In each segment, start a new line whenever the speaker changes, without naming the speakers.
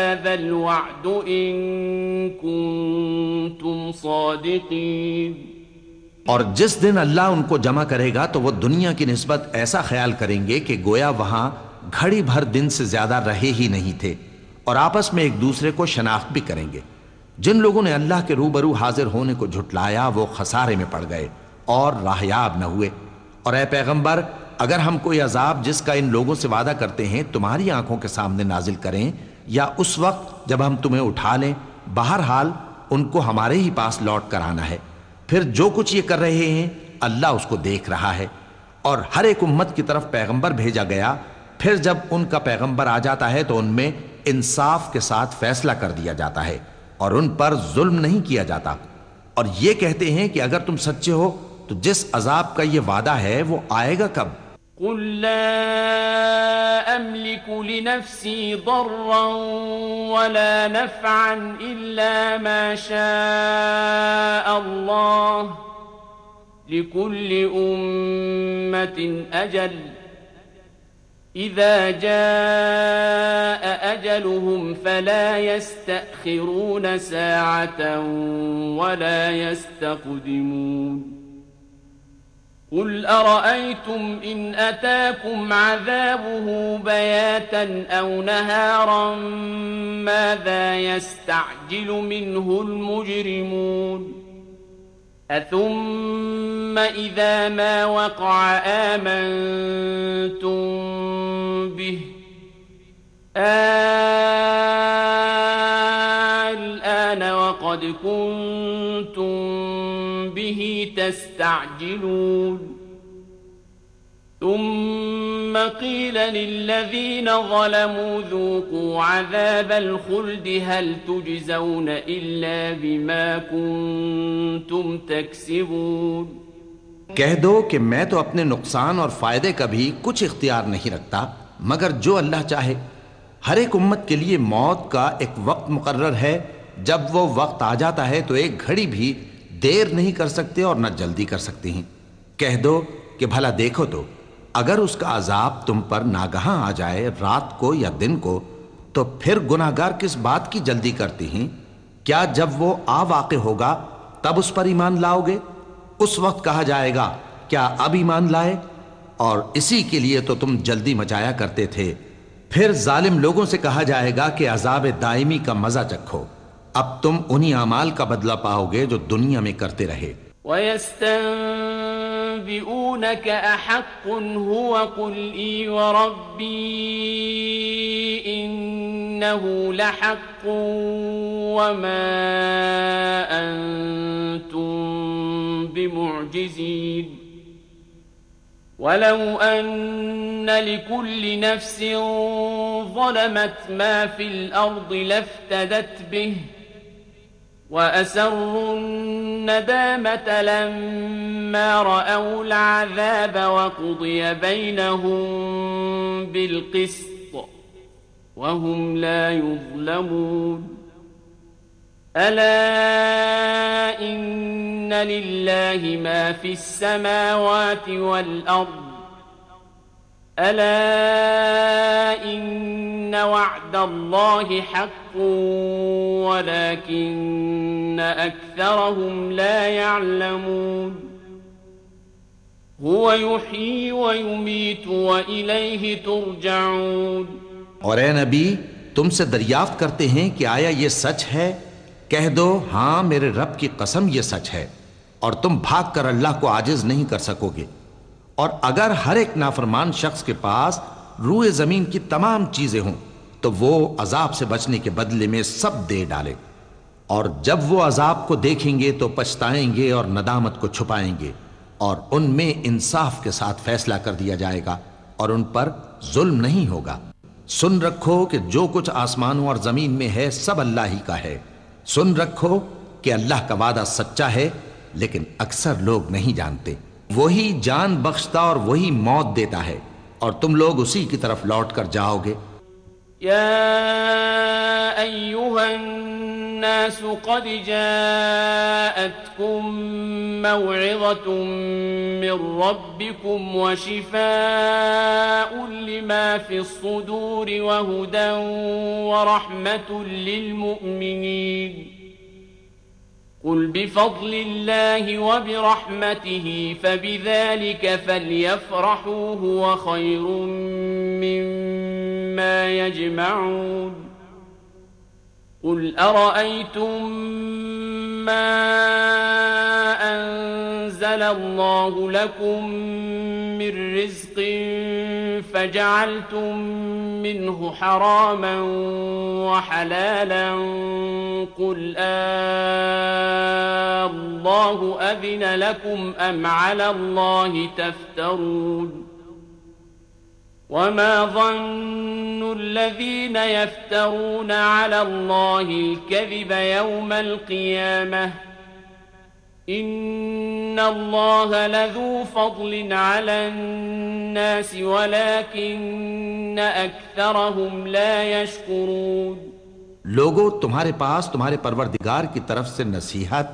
هذا الوعد إن كنتم صادقين۔
اور جس دن اللہ ان کو جمع کرے گا تو وہ دنیا کی نسبت ایسا خیال کریں گے کہ گویا وہاں گھڑی بھر دن سے زیادہ رہے ہی نہیں تھے، اور آپس میں ایک دوسرے کو شناخت بھی کریں گے۔ جن لوگوں نے اللہ کے روبرو حاضر ہونے کو جھٹلایا وہ خسارے میں پڑ گئے اور راہیاب نہ ہوئے۔ اور اے پیغمبر، اگر ہم کوئی عذاب جس کا ان لوگوں سے وعدہ کرتے ہیں تمہاری آنکھوں کے سامنے نازل کریں یا اس وقت جب ہم تمہیں اٹھا لیں، بہرحال ان کو ہمارے ہی پاس لوٹ کر آنا ہے۔ پھر جو کچھ یہ کر رہے ہیں اللہ اس کو دیکھ رہا ہے۔ اور ہر ایک امت کی طرف پیغمبر بھیجا گیا، پھر جب ان کا پیغمبر آ جاتا ہے تو ان میں انصاف کے ساتھ فیصلہ کر دیا جاتا ہے اور ان پر ظلم نہیں کیا جاتا۔ اور یہ کہتے ہیں کہ اگر تم سچے ہو تو جس عذاب کا یہ وعدہ ہے وہ آئے گا کب؟
قل لا أملك لنفسي ضرا ولا نفعا إلا ما شاء الله لكل أمة أجل إذا جاء أجلهم فلا يستأخرون ساعة ولا يستقدمون قل أرأيتم إن أتاكم عذابه بياتا أو نهارا ماذا يستعجل منه المجرمون أثم إذا ما وقع آمنتم به الآن وقد كنتم به تستعجلون ثم قيل للذين ظلموا ذوقوا عذاب الخلد هل تجزون إلا بما كنتم تكسبون۔
کہہ دو کہ میں تو اپنے نقصان اور فائدے کا بھی کچھ اختیار نہیں رکھتا مگر جو اللہ چاہے۔ ہر ایک امت کے لیے موت کا ایک وقت مقرر ہے، جب وہ وقت آ جاتا ہے تو ایک گھڑی بھی دیر نہیں کر سکتے اور نہ جلدی کر سکتے ہیں۔ کہہ دو کہ بھلا دیکھو تو اگر اس کا عذاب تم پر ناگہاں آ جائے رات کو یا دن کو تو پھر گناہگار کس بات کی جلدی کرتے ہیں؟ کیا جب وہ آ واقع ہوگا تب اس پر ایمان لاؤ گے؟ اس وقت کہا جائے گا کیا اب ایمان لائے؟ اور اسی کے لیے تو تم جلدی مچایا کرتے تھے۔ پھر ظالم لوگوں سے کہا جائے گا کہ عذاب دائمی کا مزہ چکھو، اب تم انہی اعمال کا بدلہ پاؤ گے جو دنیا میں کرتے رہے۔
وَيَسْتَنْبِئُونَكَ أَحَقٌّ هُوَ قُلْ إِي وَرَبِّي إِنَّهُ لَحَقٌّ وَمَا أَنْتُمْ بِمُعْجِزِينَ وَلَوْ أَنَّ لِكُلِّ نَفْسٍ ظَلَمَتْ مَا فِي الْأَرْضِ لَافْتَدَتْ بِهِ وَأَسَرُّوا النَّدَامَةَ لَمَّا رَأَوُا الْعَذَابَ وَقُضِيَ بَيْنَهُم بِالْقِسْطِ وَهُمْ لَا يُظْلَمُونَ أَلَا إِنَّ لِلَّهِ مَا فِي السَّمَاوَاتِ وَالْأَرْضِ أَلَا إِنَّ وَعْدَ اللَّهِ حَقٌّ وَلَكِنَّ أَكْثَرَهُمْ لَا يَعْلَمُونَ هُوَ يُحْيِي وَيُمِيتُ وَإِلَيْهِ تُرْجَعُونَ۔
اور اے نبی تم سے دریافت کرتے ہیں کہ آیا یہ سچ ہے؟ کہہ دو ہاں میرے رب کی قسم یہ سچ ہے، اور تم بھاگ کر اللہ کو عاجز نہیں کر سکو گے۔ اور اگر ہر ایک نافرمان شخص کے پاس روئے زمین کی تمام چیزیں ہوں تو وہ عذاب سے بچنے کے بدلے میں سب دے ڈالے، اور جب وہ عذاب کو دیکھیں گے تو پچھتائیں گے اور ندامت کو چھپائیں گے، اور ان میں انصاف کے ساتھ فیصلہ کر دیا جائے گا اور ان پر ظلم نہیں ہوگا۔ سن رکھو کہ جو کچھ آسمانوں اور زمین میں ہے سب اللہ ہی کا ہے۔ سن رکھو کہ اللہ کا وعدہ سچا ہے لیکن اکثر لوگ نہیں جانتے۔ وہی جان بخشتا اور وہی موت دیتا ہے اور تم لوگ اسی کی طرف لوٹ کر جاؤ گے۔
یا ایھا الناس قد جاءتكم موعظة من ربكم وشفاء لما في الصدور وهدى ورحمة للمؤمنين قل بفضل الله وبرحمته فبذلك فليفرحوا هو خير مما يجمعون قل أرأيتم ما أنزل الله لكم من رزق فجعلتم منه حراما وحلالا قل الله أذن لكم أم على الله تفترون وما ظن الذين يفترون على الله الكذب يوم القيامة إن الله لذو فضل على الناس ولكن أكثرهم لا يشكرون
لوگو تمہارے پاس تمہارے پروردگار کی طرف سے نصیحت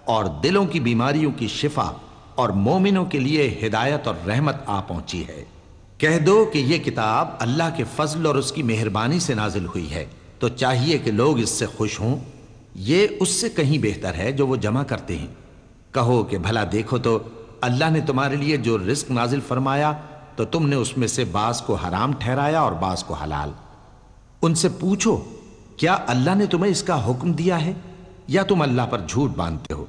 اور دلوں کی بیماریوں کی شفا اور مومنوں کے لیے ہدایت اور رحمت آ پہنچی ہے۔ کہہ دو کہ یہ کتاب اللہ کے فضل اور اس کی مہربانی سے نازل ہوئی ہے، تو چاہیے کہ لوگ اس سے خوش ہوں، یہ اس سے کہیں بہتر ہے جو وہ جمع کرتے ہیں۔ کہو کہ بھلا دیکھو تو اللہ نے تمہارے لیے جو رزق نازل فرمایا تو تم نے اس میں سے بعض کو حرام ٹھہرایا اور بعض کو حلال۔ ان سے پوچھو کیا اللہ نے تمہیں اس کا حکم دیا ہے یا تم اللہ پر جھوٹ باندھتے ہو؟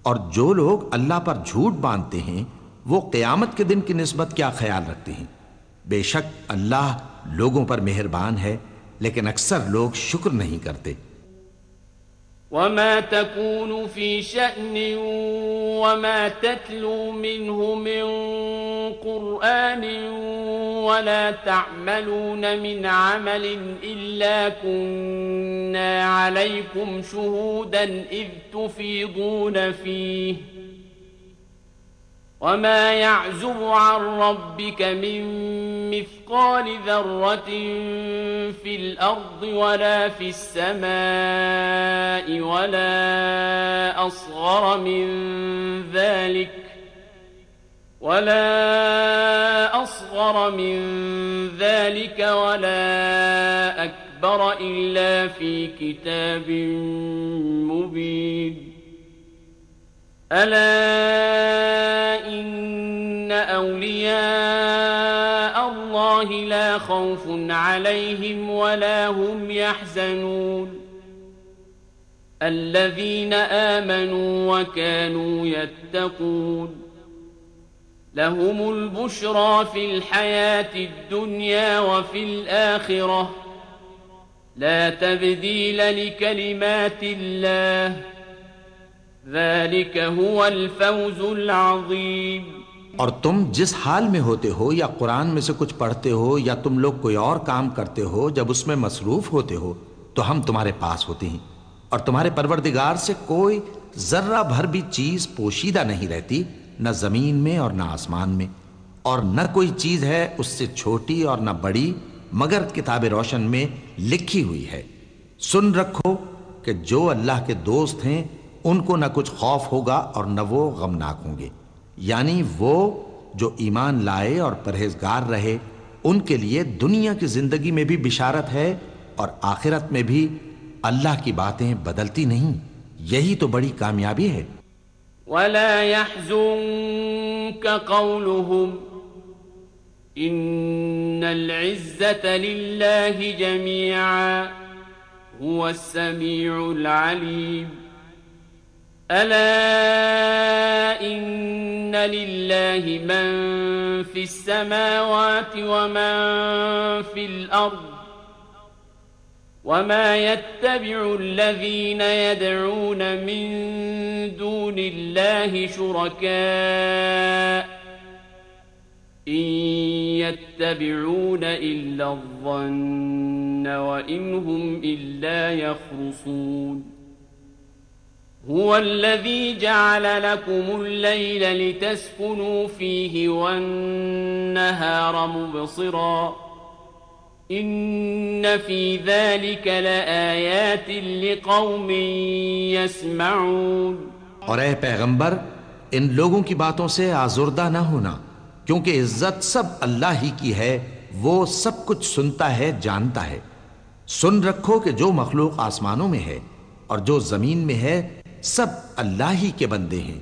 اور جو لوگ اللہ پر جھوٹ باندھتے ہیں وہ قیامت کے دن کی نسبت کیا خیال رکھتے ہیں؟ بے شک اللہ لوگوں پر مہربان ہے لیکن اکثر لوگ شکر نہیں کرتے۔
وما تكون في شأن وما تتلو منه من قرآن ولا تعملون من عمل إلا كنا عليكم شهودا إذ تفيضون فيه وما يعزب عن ربك من مثقال ذرة في الأرض ولا في السماء ولا أصغر من ذلك ولا أكبر إلا في كتاب مبين ألا إن أولياء الله لا خوف عليهم ولا هم يحزنون الذين آمنوا وكانوا يتقون لهم البشرى في الحياة الدنيا وفي الآخرة لا تبديل لكلمات الله ذلك هو الفوز العظيم۔
اور تم جس حال میں ہوتے ہو یا قرآن میں سے کچھ پڑھتے ہو یا تم لوگ کوئی اور کام کرتے ہو، جب اس میں مصروف ہوتے ہو تو ہم تمہارے پاس ہوتے ہیں، اور تمہارے پروردگار سے کوئی ذرہ بھر بھی چیز پوشیدہ نہیں رہتی، نہ زمین میں اور نہ آسمان میں، اور نہ کوئی چیز ہے اس سے چھوٹی اور نہ بڑی مگر کتاب روشن میں لکھی ہوئی ہے۔ سن رکھو کہ جو اللہ کے دوست ہیں ان کو نہ کچھ خوف ہوگا اور نہ وہ غمناک ہوں گے، یعنی وہ جو ایمان لائے اور پرہیزگار رہے ان کے لیے دنیا کی زندگی میں بھی بشارت ہے اور آخرت میں بھی اللہ کی باتیں بدلتی نہیں، یہی تو بڑی کامیابی ہے۔
ولا يحزنك قولهم إن العزة لله جميعا هو السميع العليم ألا إن لله من في السماوات ومن في الأرض وما يتبع الذين يدعون من دون الله شركاء إن يتبعون إلا الظن وإن هم إلا يخرصون هو الذي جعل لكم الليل لتسكنوا فيه والنهار مبصرا إن في ذلك لآيات لقوم يسمعون.
اور اے پیغمبر ان لوگوں کی باتوں سے آزردہ نہ ہونا، کیونکہ عزت سب اللہ ہی کی ہے، وہ سب کچھ سنتا ہے، جانتا ہے۔ سن رکھو کہ جو مخلوق آسمانوں میں ہے اور جو زمین میں ہے سب اللہ ہی کے بندے ہیں،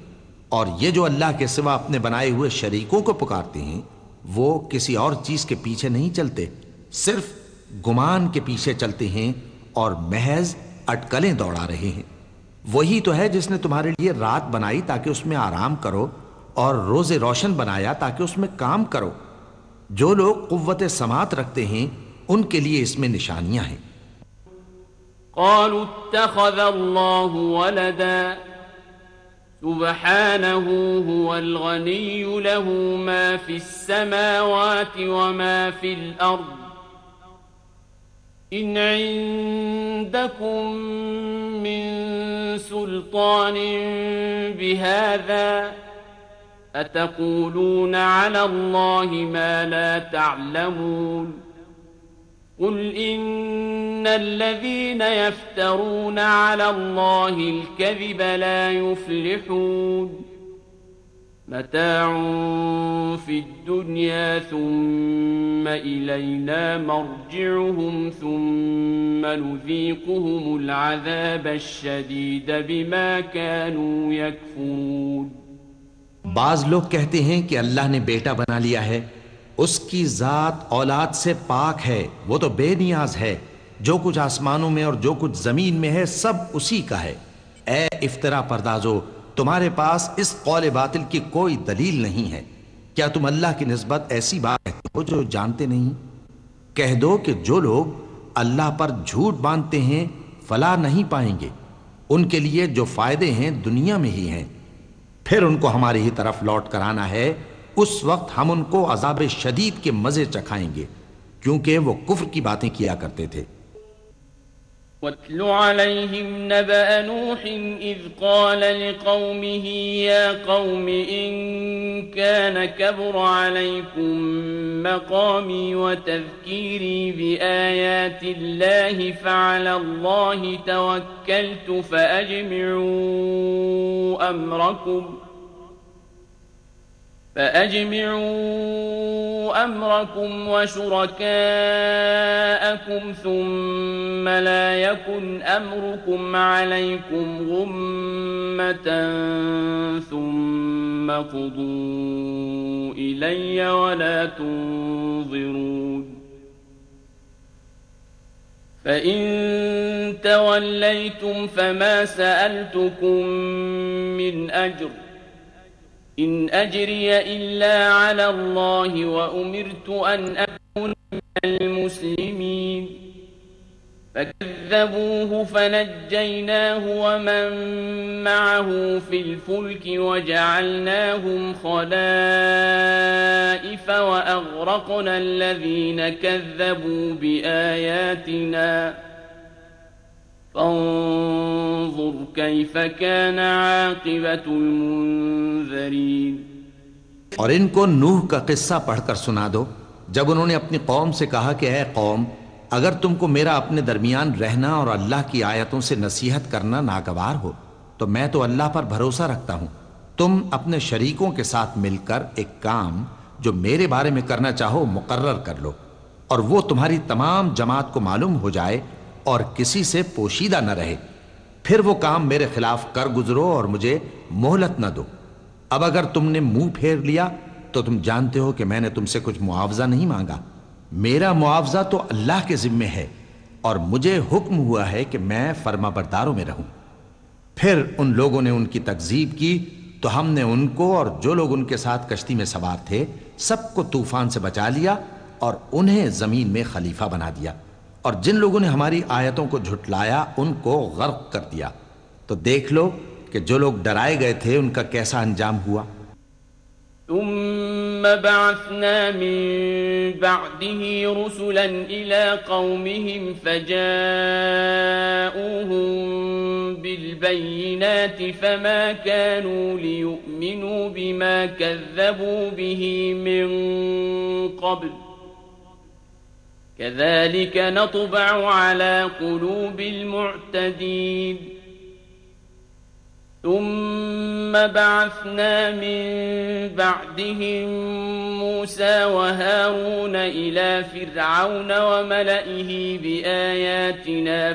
اور یہ جو اللہ کے سوا اپنے بنائے ہوئے شریکوں کو پکارتے ہیں وہ کسی اور چیز کے پیچھے نہیں چلتے، صرف گمان کے پیچھے چلتے ہیں اور محض اٹکلیں دوڑا رہے ہیں۔ وہی تو ہے جس نے تمہارے لیے رات بنائی تاکہ اس میں آرام کرو، اور روز روشن بنایا تاکہ اس میں کام کرو۔ جو لوگ قوت سماعت رکھتے ہیں ان کے لیے اس میں نشانیاں ہیں۔
قالوا اتخذ الله ولدا سبحانه هو الغني له ما في السماوات وما في الأرض إن عندكم من سلطان بهذا أتقولون على الله ما لا تعلمون. قل إن الذين يفترون على الله الكذب لا يفلحون. متاع في الدنيا ثم إلينا مرجعهم ثم نذيقهم العذاب الشديد بما كانوا يكفرون.
بعض لوگ کہتے ہیں کہ اللہ نے بیٹا بنا لیا ہے، اس کی ذات اولاد سے پاک ہے، وہ تو بے نیاز ہے، جو کچھ آسمانوں میں اور جو کچھ زمین میں ہے سب اسی کا ہے۔ اے افطرا پردازو، تمہارے پاس اس قول باطل کی کوئی دلیل نہیں ہے، کیا تم اللہ کی نسبت ایسی بات کہتے ہو جو جانتے نہیں؟ کہہ دو کہ جو لوگ اللہ پر جھوٹ باندھتے ہیں فلاح نہیں پائیں گے، ان کے لیے جو فائدے ہیں دنیا میں ہی ہیں، پھر ان کو ہماری ہی طرف لوٹ کر آنا ہے، اس وقت ہم ان کو عذاب شدید کے مزے چکھائیں گے، کیونکہ وہ کفر کی باتیں کیا کرتے تھے۔
وَاتْلُ عَلَيْهِمْ نَبَأَ نُوحٍ إِذْ قَالَ لِقَوْمِهِ يَا قَوْمِ إِن كَانَ كَبُرَ عَلَيْكُمْ مَقَامِي وَتَذْكِيرِي بِآيَاتِ اللَّهِ فَعَلَى اللَّهِ تَوَكَّلْتُ فأجمعوا أمركم وشركاءكم ثم لا يكن أمركم عليكم غمة ثم قضوا إلي ولا تنظرون. فإن توليتم فما سألتكم من أجر إن أجري إلا على الله وأمرت أن أكون من المسلمين. فكذبوه فنجيناه ومن معه في الفلك وجعلناهم خلائف وأغرقنا الذين كذبوا بآياتنا فانظر كيف كان عاقبة المنذرين.
اور ان کو نوح کا قصہ پڑھ کر سنا دو جب انہوں نے اپنی قوم سے کہا کہ اے قوم، اگر تم کو میرا اپنے درمیان رہنا اور اللہ کی آیتوں سے نصیحت کرنا ناگوار ہو تو میں تو اللہ پر بھروسہ رکھتا ہوں، تم اپنے شریکوں کے ساتھ مل کر ایک کام جو میرے بارے میں کرنا چاہو مقرر کر لو، اور وہ تمہاری تمام جماعت کو معلوم ہو جائے اور کسی سے پوشیدہ نہ رہے، پھر وہ کام میرے خلاف کر گزرو اور مجھے مہلت نہ دو۔ اب اگر تم نے منہ پھیر لیا تو تم جانتے ہو کہ میں نے تم سے کچھ معاوضہ نہیں مانگا، میرا معاوضہ تو اللہ کے ذمے ہے، اور مجھے حکم ہوا ہے کہ میں فرما برداروں میں رہوں۔ پھر ان لوگوں نے ان کی تکذیب کی تو ہم نے ان کو اور جو لوگ ان کے ساتھ کشتی میں سوار تھے سب کو طوفان سے بچا لیا اور انہیں زمین میں خلیفہ بنا دیا، اور جن لوگوں نے ہماری آیتوں کو جھٹلایا ان کو غرق کر دیا۔ تو دیکھ لو کہ جو لوگ ڈرائے گئے تھے ان کا کیسا انجام ہوا۔
ثم بعثنا من بعده رسلا إلى قومهم فجاءوهم بالبينات فما كانوا ليؤمنوا بما كذبوا به من قبل كذلك نطبع على قلوب المعتدين ثم بعثنا من بعدهم موسى وهارون إلى فرعون وملئه بآياتنا